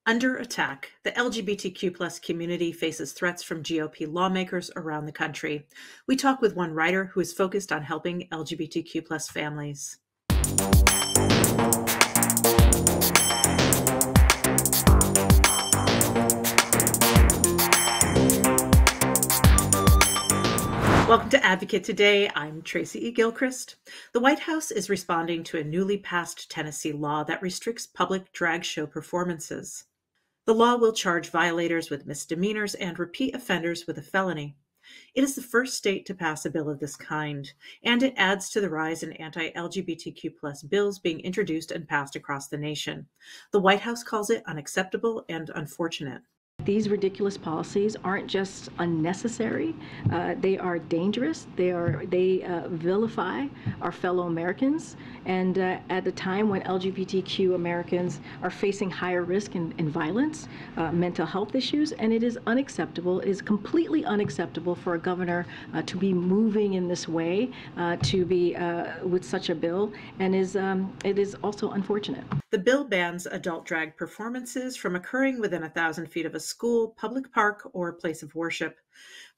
Under attack, the LGBTQ plus community faces threats from GOP lawmakers around the country. We talk with one writer who is focused on helping LGBTQ plus families. Welcome to Advocate Today. I'm Tracy E. Gilchrist. The White House is responding to a newly passed Tennessee law that restricts public drag show performances. The law will charge violators with misdemeanors and repeat offenders with a felony. It is the first state to pass a bill of this kind, and it adds to the rise in anti-LGBTQ plus bills being introduced and passed across the nation. The White House calls it unacceptable and unfortunate. These ridiculous policies aren't just unnecessary, they are dangerous, they vilify our fellow Americans, and at a time when LGBTQ Americans are facing higher risk in violence, mental health issues, and it is unacceptable, it is completely unacceptable for a governor to be moving in this way, to be with such a bill, and it is also unfortunate. The bill bans adult drag performances from occurring within 1,000 feet of a school, public park, or place of worship.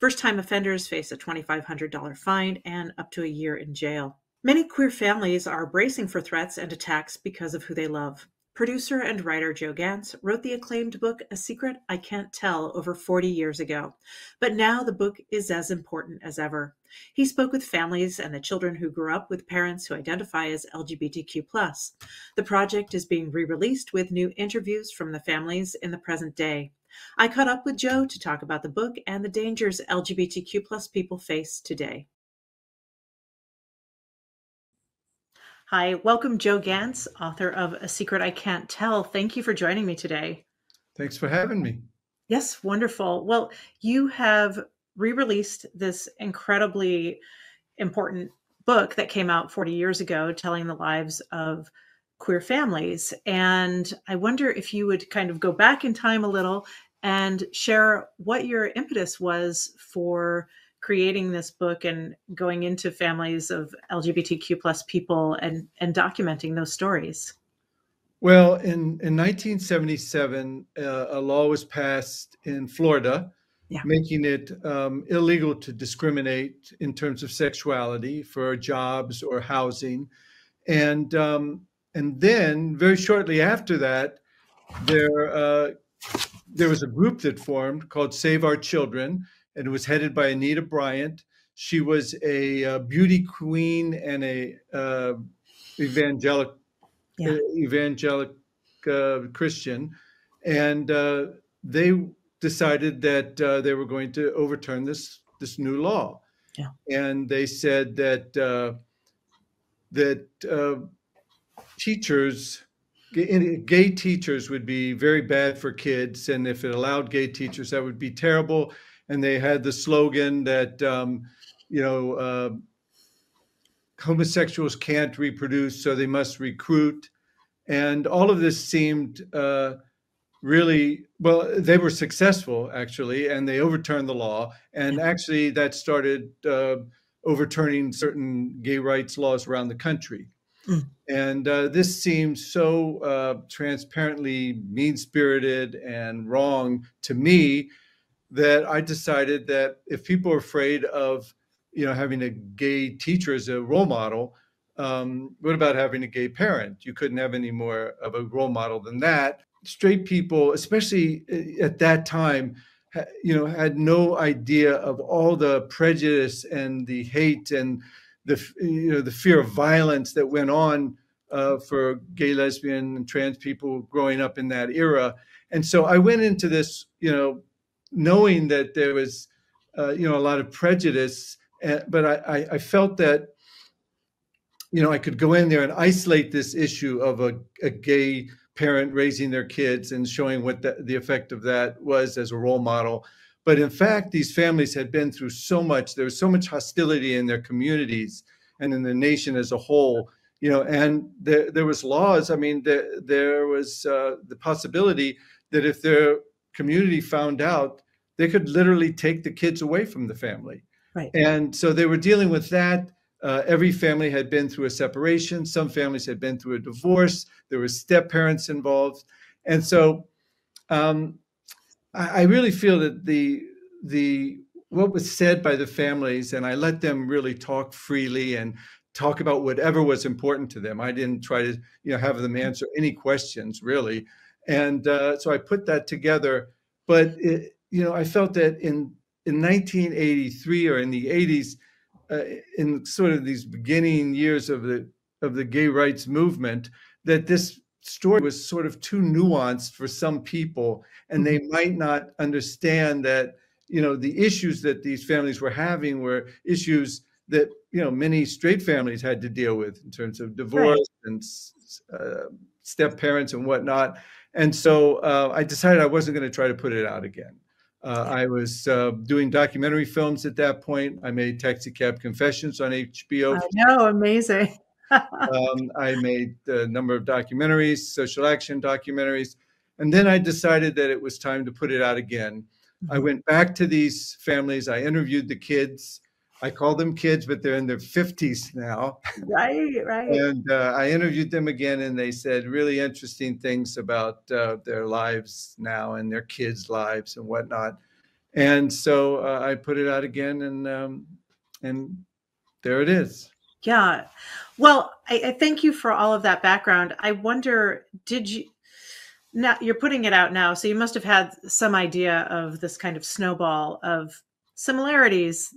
First-time offenders face a $2,500 fine and up to a year in jail. Many queer families are bracing for threats and attacks because of who they love. Producer and writer Joe Gantz wrote the acclaimed book A Secret I Can't Tell over 40 years ago, but now the book is as important as ever. He spoke with families and the children who grew up with parents who identify as LGBTQ+. The project is being re-released with new interviews from the families in the present day. I caught up with Joe to talk about the book and the dangers LGBTQ+ people face today. Hi, welcome Joe Gantz, author of A Secret I Can't Tell. Thank you for joining me today. Thanks for having me. Yes, wonderful. Well, you have re-released this incredibly important book that came out 40 years ago, telling the lives of queer families. And I wonder if you would kind of go back in time a little and share what your impetus was for creating this book and going into families of LGBTQ plus people and documenting those stories. Well, in 1977, a law was passed in Florida, making it illegal to discriminate in terms of sexuality for jobs or housing. And then very shortly after that, there was a group that formed called Save Our Children, and it was headed by Anita Bryant. She was a beauty queen and a evangelic Christian, and they decided that they were going to overturn this new law. Yeah. And they said that gay teachers would be very bad for kids, and if it allowed gay teachers, that would be terrible. And they had the slogan that homosexuals can't reproduce, so they must recruit. And all of this seemed really, well, they were successful, actually, and they overturned the law. And actually, that started overturning certain gay rights laws around the country. And this seems so transparently mean-spirited and wrong to me that I decided that if people are afraid of, having a gay teacher as a role model, what about having a gay parent? You couldn't have any more of a role model than that. Straight people, especially at that time, had no idea of all the prejudice and the hate and the fear of violence that went on for gay, lesbian, and trans people growing up in that era. And so I went into this, knowing that there was, a lot of prejudice, but I felt that, I could go in there and isolate this issue of a gay parent raising their kids and showing what the effect of that was as a role model. But in fact, these families had been through so much. There was so much hostility in their communities and in the nation as a whole, and there was laws. I mean, there was the possibility that if their community found out, they could literally take the kids away from the family. Right. And so they were dealing with that. Every family had been through a separation. Some families had been through a divorce. There were step parents involved. And so Um, I really feel that the what was said by the families, and I let them really talk freely and talk about whatever was important to them. I didn't try to, have them answer any questions really, and so I put that together. But I felt that in 1983 or in the 80s, in sort of these beginning years of the gay rights movement, that this story was sort of too nuanced for some people, and they might not understand that the issues that these families were having were issues that many straight families had to deal with in terms of Right. divorce and step parents and whatnot. And so I decided I wasn't going to try to put it out again. Yeah. I was doing documentary films at that point. I made Taxi Cab Confessions on HBO. I know, amazing. I made a number of documentaries, social action documentaries, and then I decided that it was time to put it out again. I went back to these families. I interviewed the kids. I call them kids, but they're in their 50s now. Right, right. And I interviewed them again, and they said really interesting things about their lives now and their kids' lives and whatnot. And so I put it out again, and there it is. Yeah. Well, I thank you for all of that background. I wonder, now you're putting it out now, so you must have had some idea of this kind of snowball of similarities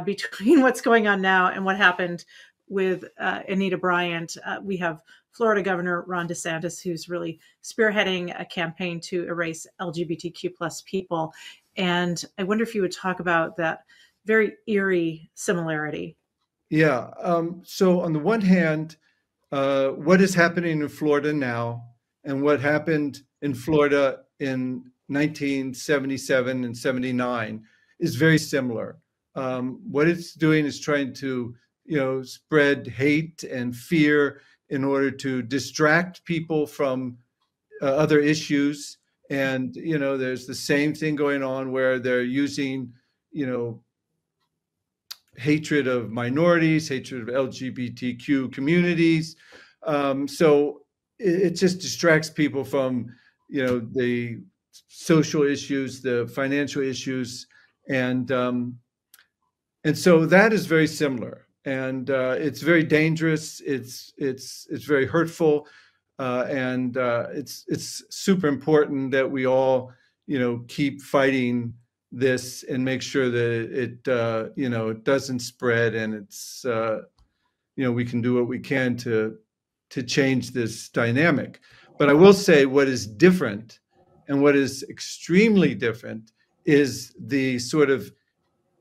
between what's going on now and what happened with Anita Bryant. We have Florida Governor Ron DeSantis, who's really spearheading a campaign to erase LGBTQ plus people. And I wonder if you would talk about that very eerie similarity. Yeah. So on the one hand, what is happening in Florida now and what happened in Florida in 1977 and 79 is very similar. What it's doing is trying to, spread hate and fear in order to distract people from other issues. And, there's the same thing going on where they're using, hatred of minorities, hatred of LGBTQ communities. So it just distracts people from, the social issues, the financial issues, and so that is very similar, and it's very dangerous. It's very hurtful, and it's super important that we all, keep fighting this and make sure that it doesn't spread, and it's we can do what we can to change this dynamic. But I will say what is different, and what is extremely different, is the sort of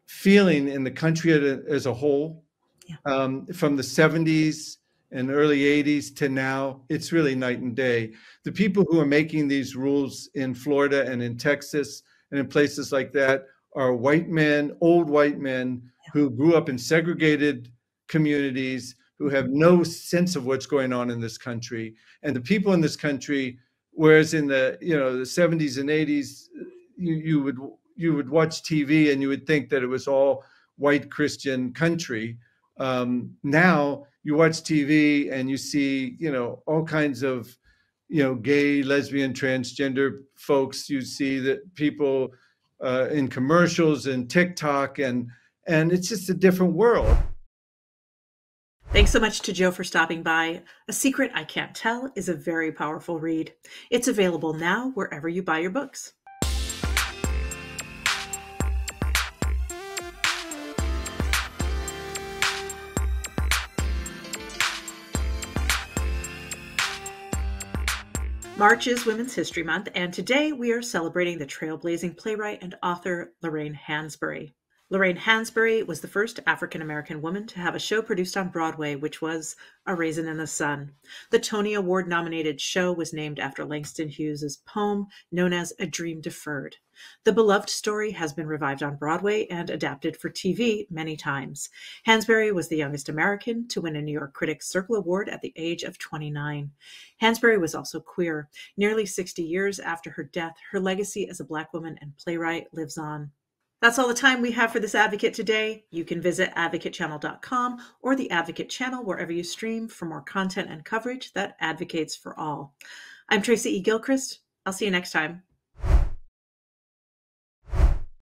feeling in the country as a whole, from the 70s and early 80s to now. It's really night and day. The people who are making these rules in Florida and in Texas and in places like that are white men, old white men who grew up in segregated communities, who have no sense of what's going on in this country. And the people in this country, whereas in the the 70s and 80s, you would watch TV and you would think that it was all white Christian country. Now you watch TV and you see all kinds of gay, lesbian, transgender folks. You see that people in commercials and TikTok, and it's just a different world. Thanks so much to Joe for stopping by. A Secret I Can't Tell is a very powerful read. It's available now wherever you buy your books. March is Women's History Month, and today we are celebrating the trailblazing playwright and author Lorraine Hansberry. Lorraine Hansberry was the first African-American woman to have a show produced on Broadway, which was A Raisin in the Sun. The Tony Award-nominated show was named after Langston Hughes' poem known as A Dream Deferred. The beloved story has been revived on Broadway and adapted for TV many times. Hansberry was the youngest American to win a New York Critics Circle Award at the age of 29. Hansberry was also queer. Nearly 60 years after her death, her legacy as a Black woman and playwright lives on. That's all the time we have for this Advocate today. You can visit advocatechannel.com or the Advocate channel wherever you stream for more content and coverage that advocates for all. I'm Tracy E. Gilchrist. I'll see you next time.